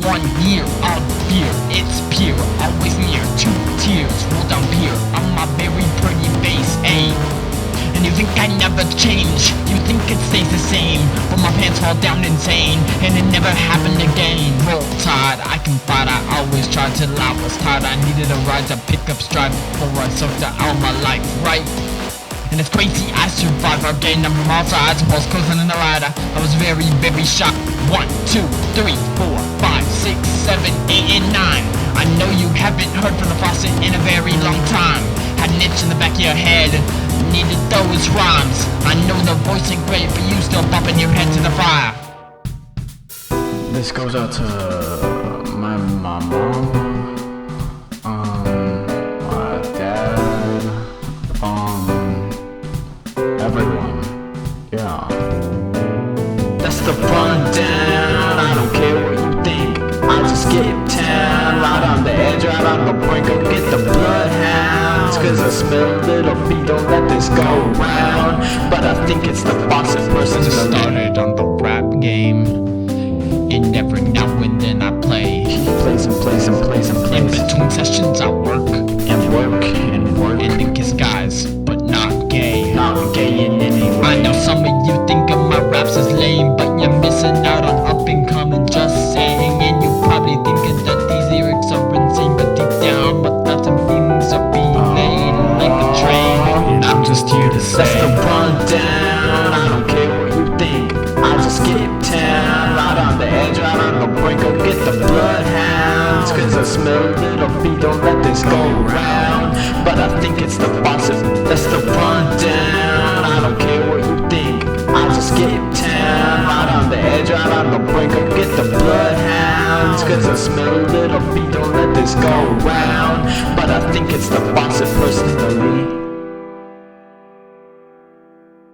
1 year of fear, it's pure, always near. 2 tears roll down pier on my very pretty face, ayy. And you think I never change, you think it stays the same, but my pants fall down insane, and it never happened again. Roll Tide, I can fight, I always tried till I was tired. I needed a ride to pick up stride before I sucked out my life, right? And it's crazy, I survived. I gained them from all sides, walls closing in the ladder. I was very, very shocked. 1, 2, 3, 4, 5, 6, 7, 8, and 9. I know you haven't heard from the faucet in a very long time. Had an itch in the back of your head, needed those rhymes. I know the voice ain't great, but you still bumping your head to the fire. This goes out to my mom, my dad, everyone, yeah. That's the rundown, I don't care what you think, I just get down. Right on the edge, right on the brink, I'll get the bloodhounds. Cause I smell a little feet, don't let this go round. But I think it's the Faucet person who started on the rap game. And every now and then I play. Plays and plays and plays and plays. In between sessions I work. And work and work. And it kiss guys, but not gay. Not gay in any way. I know some of you think of my raps as lame, but you're missing out on up and coming, just saying. And you're probably thinking that these lyrics are insane, but deep down my thoughts and feelings are being laid like a train. And I'm just here to say, that's the rundown, I don't care what you think, I just get down. Right on the edge, right on the brink, I'll get the bloodhounds. Cause I smell a little feet, don't let this go round. But I think it's the Faucet, that's the rundown. I don't care what you think, I just get down. Right on the edge, right on the brink, I'll get the bloodhounds. Cause I smell a little feet, don't let this go round. But I think it's the Faucet.